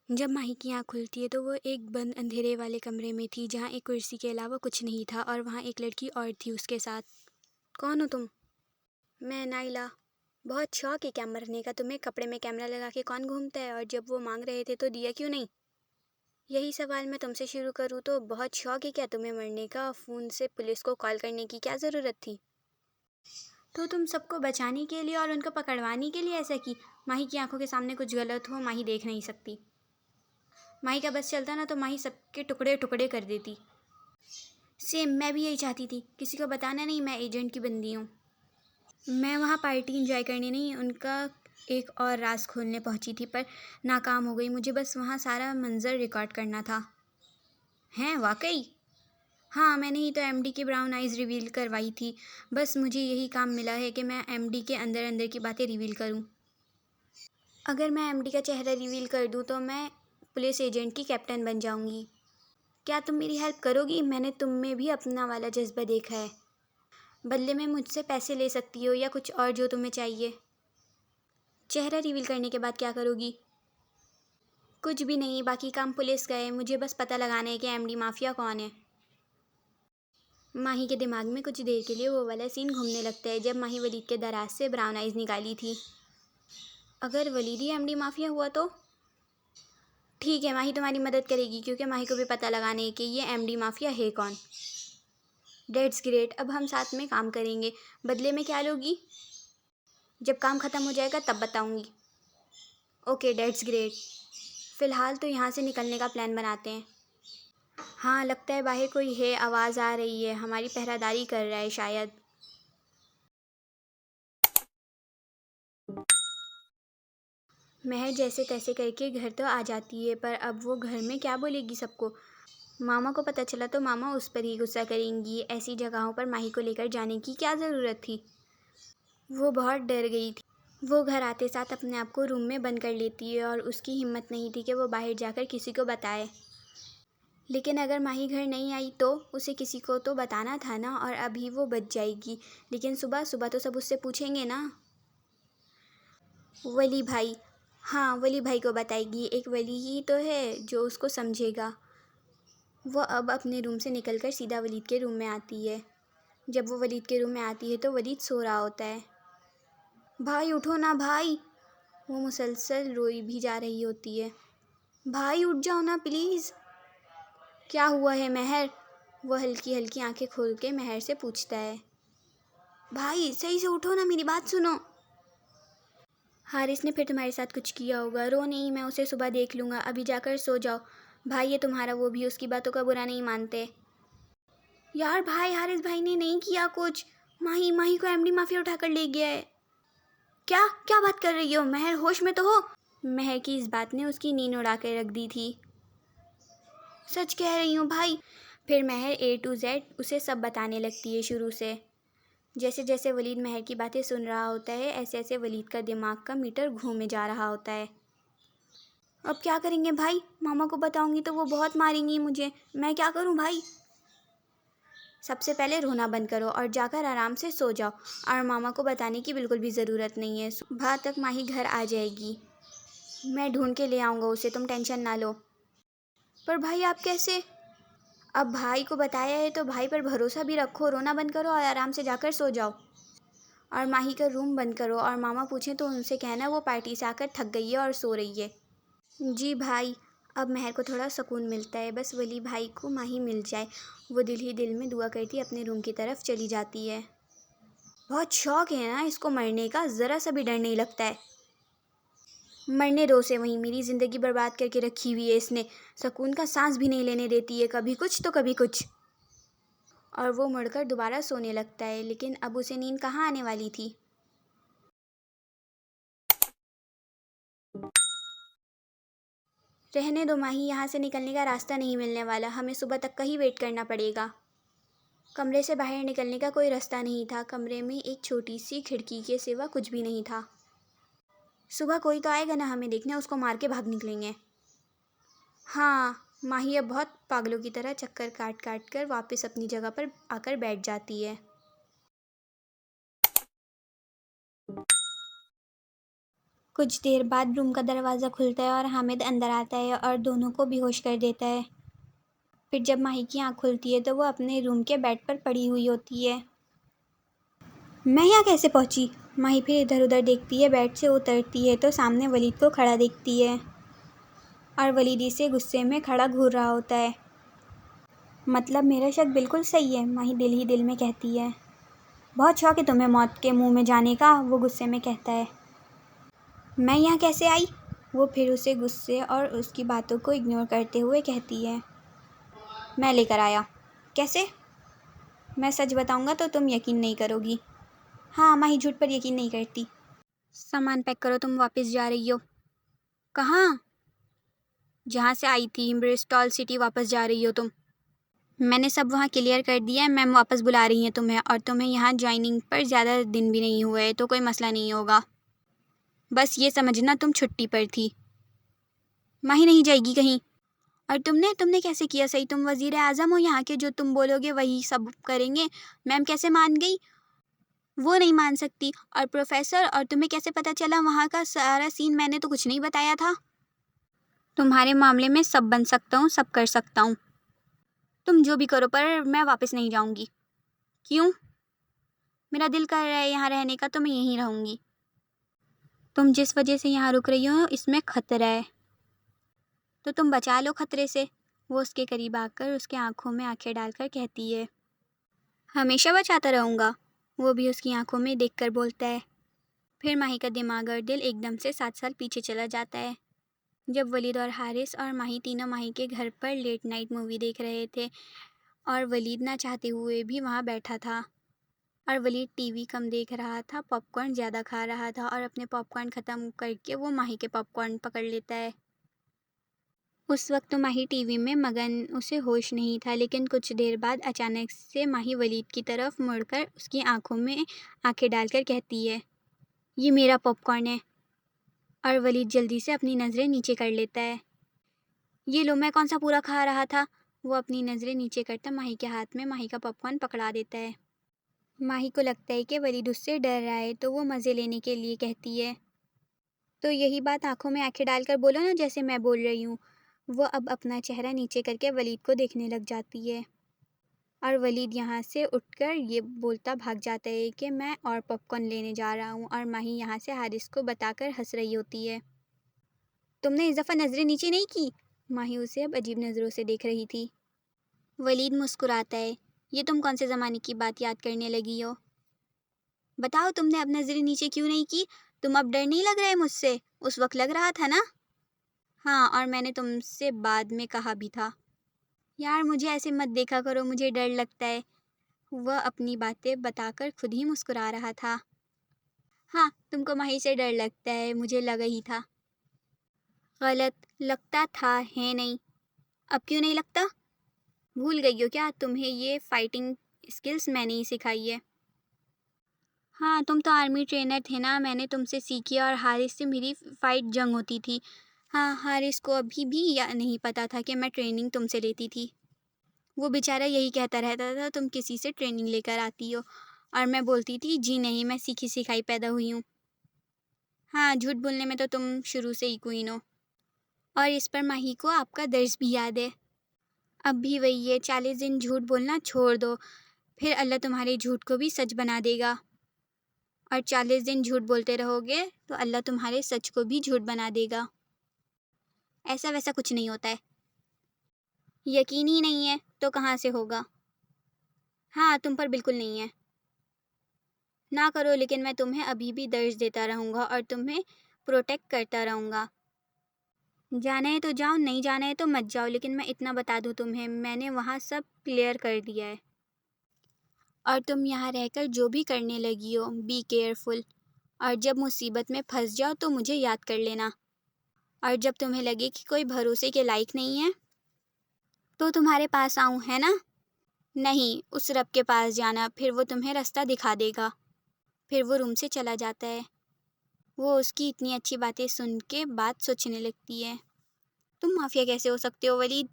جب ماہی کی آنکھ کھلتی ہے تو وہ ایک بند اندھیرے والے کمرے میں تھی جہاں ایک کرسی کے علاوہ کچھ نہیں تھا، اور وہاں ایک لڑکی اور تھی اس کے ساتھ۔ کون ہو تم؟ میں نائلہ۔ بہت شوق ہے کیا مرنے کا تمہیں؟ کپڑے میں کیمرہ لگا کے کون گھومتا ہے؟ اور جب وہ مانگ رہے تھے تو دیا کیوں نہیں؟ یہی سوال میں تم سے شروع کروں تو بہت شوق ہے کیا تمہیں مرنے کا؟ فون سے پولیس کو کال کرنے کی کیا ضرورت تھی؟ تو تم سب کو بچانے کے لیے اور ان کو پکڑوانے کے لیے ایسا کی؟ ماہی کی آنکھوں کے سامنے کچھ غلط ہو ماہی دیکھ نہیں سکتی۔ ماہی کا بس چلتا نا تو ماہی سب کے ٹکڑے ٹکڑے کر دیتی۔ سیم، میں بھی یہی چاہتی تھی، کسی کو بتانا نہیں میں ایجنٹ کی بندی ہوں۔ میں وہاں پارٹی انجوائے کرنے نہیں، ان کا ایک اور راز کھولنے پہنچی تھی، پر ناکام ہو گئی۔ مجھے بس وہاں سارا منظر ریکارڈ کرنا تھا۔ ہیں واقعی؟ ہاں، میں نے ہی تو ایم ڈی کی براؤن آئیز ریویل کروائی تھی۔ بس مجھے یہی کام ملا ہے کہ میں ایم ڈی کے اندر اندر کی باتیں ریویل کروں۔ اگر میں ایم ڈی کا چہرہ ریویل کر دوں تو میں پولیس ایجنٹ کی کیپٹن بن جاؤں گی۔ کیا تم میری ہیلپ کرو گی؟ میں نے تم میں بھی اپنا والا جذبہ دیکھا ہے۔ بدلے میں مجھ سے پیسے لے سکتی ہو یا کچھ اور جو تمہیں چاہیے۔ چہرہ ریویل کرنے کے بعد کیا کرو گی؟ کچھ بھی نہیں، باقی کام پولیس کا ہے، مجھے بس پتہ لگانا ہے کہ ایم ڈی مافیا کون ہے۔ ماہی کے دماغ میں کچھ دیر کے لیے وہ والا سین گھومنے لگتا ہے جب ماہی ولید کے دراز سے براؤن آئیز نکالی تھی۔ اگر ولید ہی ایم ڈی مافیا ہوا تو؟ ٹھیک ہے، ماہی تمہاری مدد کرے گی کیونکہ ماہی کو بھی پتہ لگانا ہے کہ یہ ایم ڈی مافیا ہے کون۔ دیٹس گریٹ، اب ہم ساتھ میں کام کریں گے۔ بدلے میں کیا لوگی؟ جب کام ختم ہو جائے گا تب بتاؤں گی۔ Okay, that's great. فی الحال تو یہاں سے نکلنے کا پلان بناتے ہیں۔ ہاں، لگتا ہے باہر کوئی ہے، آواز آ رہی ہے، ہماری پہرہ داری کر رہا ہے شاید۔ مہر جیسے تیسے کر کے گھر تو آ جاتی ہے، پر اب وہ گھر میں کیا بولے گی سب کو؟ ماما کو پتہ چلا تو ماما اس پر ہی غصہ کریں گی۔ ایسی جگہوں پر ماہی کو لے کر جانے کی کیا ضرورت تھی؟ وہ بہت ڈر گئی تھی۔ وہ گھر آتے ساتھ اپنے آپ کو روم میں بند کر لیتی ہے اور اس کی ہمت نہیں تھی کہ وہ باہر جا کر کسی کو بتائے۔ لیکن اگر ماہی گھر نہیں آئی تو اسے کسی کو تو بتانا تھا نا، اور ابھی وہ بچ جائے گی۔ لیکن صبح صبح تو سب اس سے پوچھیں گے نا۔ ولی بھائی؟ ہاں، ولی بھائی کو بتائے گی، ایک ولی ہی تو ہے جو اس کو سمجھے گا۔ وہ اب اپنے روم سے نکل کر سیدھا ولید کے روم میں آتی ہے۔ جب وہ ولید کے روم میں آتی ہے تو ولید سو رہا ہوتا ہے۔ بھائی اٹھو نا بھائی! وہ مسلسل روئی بھی جا رہی ہوتی ہے۔ بھائی اٹھ جاؤ نا پلیز! کیا ہوا ہے مہر؟ وہ ہلکی ہلکی آنکھیں کھول کے مہر سے پوچھتا ہے۔ بھائی صحیح سے اٹھو نا، میری بات سنو۔ حارث نے پھر تمہارے ساتھ کچھ کیا ہوگا۔ رو نہیں، میں اسے صبح دیکھ لوں گا، ابھی جا کر سو جاؤ۔ بھائی یہ تمہارا وہ بھی اس کی باتوں کا برا نہیں مانتے۔ یار بھائی، حارث بھائی نے نہیں کیا کچھ، ماہی کو ایم ڈی مافیا اٹھا کر لے گیا ہے۔ کیا بات کر رہی ہو مہر؟ ہوش میں تو ہو؟ مہر کی اس بات نے اس کی نیند اڑا کر رکھ دی تھی۔ سچ کہہ رہی ہوں بھائی۔ پھر مہر اے ٹو زیڈ اسے سب بتانے لگتی ہے شروع سے۔ جیسے جیسے ولید مہر کی باتیں سن رہا ہوتا ہے ایسے ایسے ولید کا دماغ کا میٹر گھومے جا رہا ہوتا ہے۔ اب کیا کریں گے بھائی؟ ماما کو بتاؤں گی تو وہ بہت ماریں گی مجھے، میں کیا کروں بھائی؟ سب سے پہلے رونا بند کرو اور جا کر آرام سے سو جاؤ، اور ماما کو بتانے کی بالکل بھی ضرورت نہیں ہے۔ صبح تک ماہی گھر آ جائے گی، میں ڈھونڈ کے لے آؤں گا اسے، تم ٹینشن نہ لو۔ پر بھائی آپ کیسے؟ اب بھائی کو بتایا ہے تو بھائی پر بھروسہ بھی رکھو۔ رونا بند کرو اور آرام سے جا کر سو جاؤ، اور ماہی کا روم بند کرو، اور ماما پوچھیں تو ان سے کہنا وہ پارٹی سے آ کر تھک گئی ہے اور سو رہی ہے۔ جی بھائی۔ اب مہر کو تھوڑا سکون ملتا ہے، بس ولی بھائی کو ماہی مل جائے۔ وہ دل ہی دل میں دعا کرتی اپنے روم کی طرف چلی جاتی ہے۔ بہت شوق ہے نا اس کو مرنے کا، ذرا سا بھی ڈر نہیں لگتا ہے۔ مرنے دو اسے وہیں، میری زندگی برباد کر کے رکھی ہوئی ہے اس نے، سکون کا سانس بھی نہیں لینے دیتی ہے، کبھی کچھ تو کبھی کچھ۔ اور وہ مڑ کر دوبارہ سونے لگتا ہے، لیکن اب اسے نیند کہاں آنے والی تھی۔ رہنے دو ماہی، یہاں سے نکلنے کا راستہ نہیں ملنے والا، ہمیں صبح تک کا ہی ویٹ کرنا پڑے گا۔ کمرے سے باہر نکلنے کا کوئی راستہ نہیں تھا، کمرے میں ایک چھوٹی سی کھڑکی کے سوا کچھ بھی نہیں تھا۔ صبح کوئی تو آئے گا نا ہمیں دیکھنے، اس کو مار کے بھاگ نکلیں گے۔ ہاں، ماہی اب بہت پاگلوں کی طرح چکر کاٹ کاٹ کر واپس اپنی جگہ پر آ کر بیٹھ جاتی ہے۔ کچھ دیر بعد روم کا دروازہ کھلتا ہے اور حامد اندر آتا ہے اور دونوں کو بے ہوش کر دیتا ہے۔ پھر جب ماہی کی آنکھ کھلتی ہے تو وہ اپنے روم کے بیڈ پر پڑی ہوئی ہوتی ہے۔ میں یہاں کیسے پہنچی؟ ماہی پھر ادھر ادھر دیکھتی ہے، بیڈ سے اترتی ہے تو سامنے ولید کو کھڑا دیکھتی ہے اور ولید اسے غصے میں کھڑا گھور رہا ہوتا ہے۔ مطلب میرا شک بالکل صحیح ہے، ماہی دل ہی دل میں کہتی ہے۔ بہت شوق ہے تمہیں موت کے منہ میں جانے کا، وہ غصے میں کہتا ہے۔ میں یہاں کیسے آئی؟ وہ پھر اسے غصے اور اس کی باتوں کو اگنور کرتے ہوئے کہتی ہے۔ میں لے کر آیا۔ کیسے؟ میں سچ بتاؤں گا تو تم یقین نہیں کرو گی۔ ہاں، ماہی جھوٹ پر یقین نہیں کرتی۔ سامان پیک کرو، تم واپس جا رہی ہو۔ کہاں؟ جہاں سے آئی تھی، برسٹول سٹی واپس جا رہی ہو تم۔ میں نے سب وہاں کلیئر کر دیا ہے، میم واپس بلا رہی ہیں تمہیں، اور تمہیں یہاں جوائننگ پر زیادہ دن بھی نہیں ہوئے تو کوئی مسئلہ نہیں ہوگا۔ بس یہ سمجھنا تم چھٹی پر تھی۔ ماہی نہیں جائے گی کہیں۔ اور تم نے کیسے کیا؟ صحیح تم وزیر اعظم ہو یہاں کے، جو تم بولو گے وہی سب کریں گے۔ میم کیسے مان گئی؟ وہ نہیں مان سکتی۔ اور پروفیسر، اور تمہیں کیسے پتہ چلا وہاں کا سارا سین؟ میں نے تو کچھ نہیں بتایا تھا۔ تمہارے معاملے میں سب بن سکتا ہوں، سب کر سکتا ہوں۔ تم جو بھی کرو، پر میں واپس نہیں جاؤں گی۔ کیوں؟ میرا دل کر رہا ہے یہاں رہنے کا، تو میں یہیں رہوں گی۔ تم جس وجہ سے یہاں رک رہی ہو اس میں خطرہ ہے، تو تم بچا لو خطرے سے۔ وہ اس کے قریب آ کر اس کے آنکھوں میں آنکھیں ڈال کر کہتی ہے۔ ہمیشہ بچاتا رہوں گا، وہ بھی اس کی آنکھوں میں دیکھ کر بولتا ہے۔ پھر ماہی کا دماغ اور دل ایک دم سے 7 سال پیچھے چلا جاتا ہے، جب ولید اور حارث اور ماہی تینوں ماہی کے گھر پر لیٹ نائٹ مووی دیکھ رہے تھے، اور ولید نہ چاہتے ہوئے بھی وہاں بیٹھا تھا، اور ولید ٹی وی کم دیکھ رہا تھا، پاپ کارن زیادہ کھا رہا تھا، اور اپنے پاپ کارن ختم کر کے وہ ماہی کے پاپ کارن پکڑ لیتا ہے۔ اس وقت تو ماہی ٹی وی میں مگن، اسے ہوش نہیں تھا، لیکن کچھ دیر بعد اچانک سے ماہی ولید کی طرف مڑ کر اس کی آنکھوں میں آنکھیں ڈال کر کہتی ہے، یہ میرا پاپ کارن ہے۔ اور ولید جلدی سے اپنی نظریں نیچے کر لیتا ہے۔ یہ لو، میں کون سا پورا کھا رہا تھا؟ وہ اپنی نظریں نیچے کرتا ماہی کے ہاتھ میں ماہی کا پاپ کارن پکڑا دیتا ہے۔ ماہی کو لگتا ہے کہ ولید اس سے ڈر رہا ہے، تو وہ مزے لینے کے لیے کہتی ہے، تو یہی بات آنکھوں میں آنکھیں ڈال کر بولو نا، جیسے میں بول رہی ہوں۔ وہ اب اپنا چہرہ نیچے کر کے ولید کو دیکھنے لگ جاتی ہے، اور ولید یہاں سے اٹھ کر یہ بولتا بھاگ جاتا ہے کہ میں اور پاپ کارن لینے جا رہا ہوں، اور ماہی یہاں سے حارث کو بتا کر ہنس رہی ہوتی ہے۔ تم نے اس دفعہ نظریں نیچے نہیں کی؟ ماہی اسے اب عجیب نظروں سے دیکھ رہی تھی۔ ولید مسکراتا ہے، یہ تم کون سے زمانے کی بات یاد کرنے لگی ہو؟ بتاؤ، تم نے اب نظریں نیچے کیوں نہیں کی؟ تم اب ڈر نہیں لگ رہا ہے مجھ سے؟ اس وقت لگ رہا تھا نا؟ ہاں، اور میں نے تم سے بعد میں کہا بھی تھا۔ یار مجھے ایسے مت دیکھا کرو، مجھے ڈر لگتا ہے۔ وہ اپنی باتیں بتا کر خود ہی مسکرا رہا تھا۔ ہاں، تم کو ماہی سے ڈر لگتا ہے، مجھے لگا ہی تھا۔ غلط، لگتا تھا، ہے نہیں۔ اب کیوں نہیں لگتا؟ بھول گئی ہو کیا؟ تمہیں یہ فائٹنگ اسکلز میں نے ہی سکھائی ہے۔ ہاں، تم تو آرمی ٹرینر تھے نا، میں نے تم سے سیکھی، اور حارث سے میری فائٹ جنگ ہوتی تھی۔ ہاں، حارث کو ابھی بھی نہیں پتا تھا کہ میں ٹریننگ تم سے لیتی تھی۔ وہ بیچارہ یہی کہتا رہتا تھا تم کسی سے ٹریننگ لے کر آتی ہو، اور میں بولتی تھی جی نہیں، میں سیکھی سکھائی پیدا ہوئی ہوں۔ ہاں، جھوٹ بولنے میں تو تم شروع سے ہی کوئین ہو۔ اور اس پر ماہی کو آپ کا درس بھی یاد ہے۔ اب بھی وہی ہے، 40 دن جھوٹ بولنا چھوڑ دو، پھر اللہ تمہارے جھوٹ کو بھی سچ بنا دے گا، اور 40 دن جھوٹ بولتے رہو گے تو اللہ تمہارے سچ کو بھی جھوٹ بنا دے گا۔ ایسا ویسا کچھ نہیں ہوتا ہے۔ یقین ہی نہیں ہے تو کہاں سے ہوگا؟ ہاں، تم پر بالکل نہیں ہے۔ نہ کرو، لیکن میں تمہیں ابھی بھی درس دیتا رہوں گا اور تمہیں پروٹیکٹ کرتا رہوں گا۔ جانا ہے تو جاؤ، نہیں جانا ہے تو مت جاؤ، لیکن میں اتنا بتا دوں تمہیں، میں نے وہاں سب کلیئر کر دیا ہے۔ اور تم یہاں رہ کر جو بھی کرنے لگی ہو، بی کیئرفل، اور جب مصیبت میں پھنس جاؤ تو مجھے یاد کر لینا، اور جب تمہیں لگے کہ کوئی بھروسے کے لائق نہیں ہے تو تمہارے پاس آؤں، ہے نا؟ نہیں، اس رب کے پاس جانا، پھر وہ تمہیں راستہ دکھا دے گا۔ پھر وہ روم سے چلا جاتا ہے۔ وہ اس کی اتنی اچھی باتیں سن کے بات سوچنے لگتی ہے۔ تم مافیا کیسے ہو سکتے ہو ولید؟